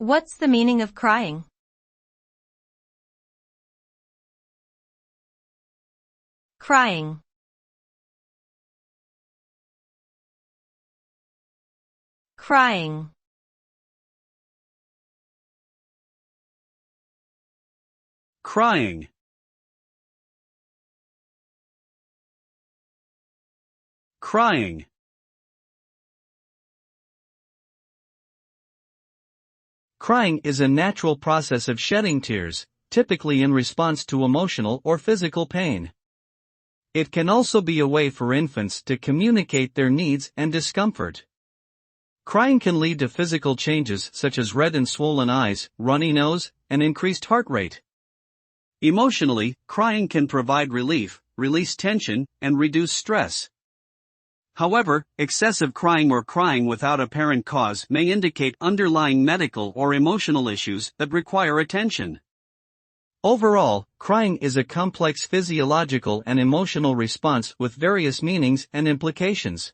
What's the meaning of crying? Crying. Crying. Crying. Crying. Crying is a natural process of shedding tears, typically in response to emotional or physical pain. It can also be a way for infants to communicate their needs and discomfort. Crying can lead to physical changes such as red and swollen eyes, runny nose, and increased heart rate. Emotionally, crying can provide relief, release tension, and reduce stress. However, excessive crying or crying without apparent cause may indicate underlying medical or emotional issues that require attention. Overall, crying is a complex physiological and emotional response with various meanings and implications.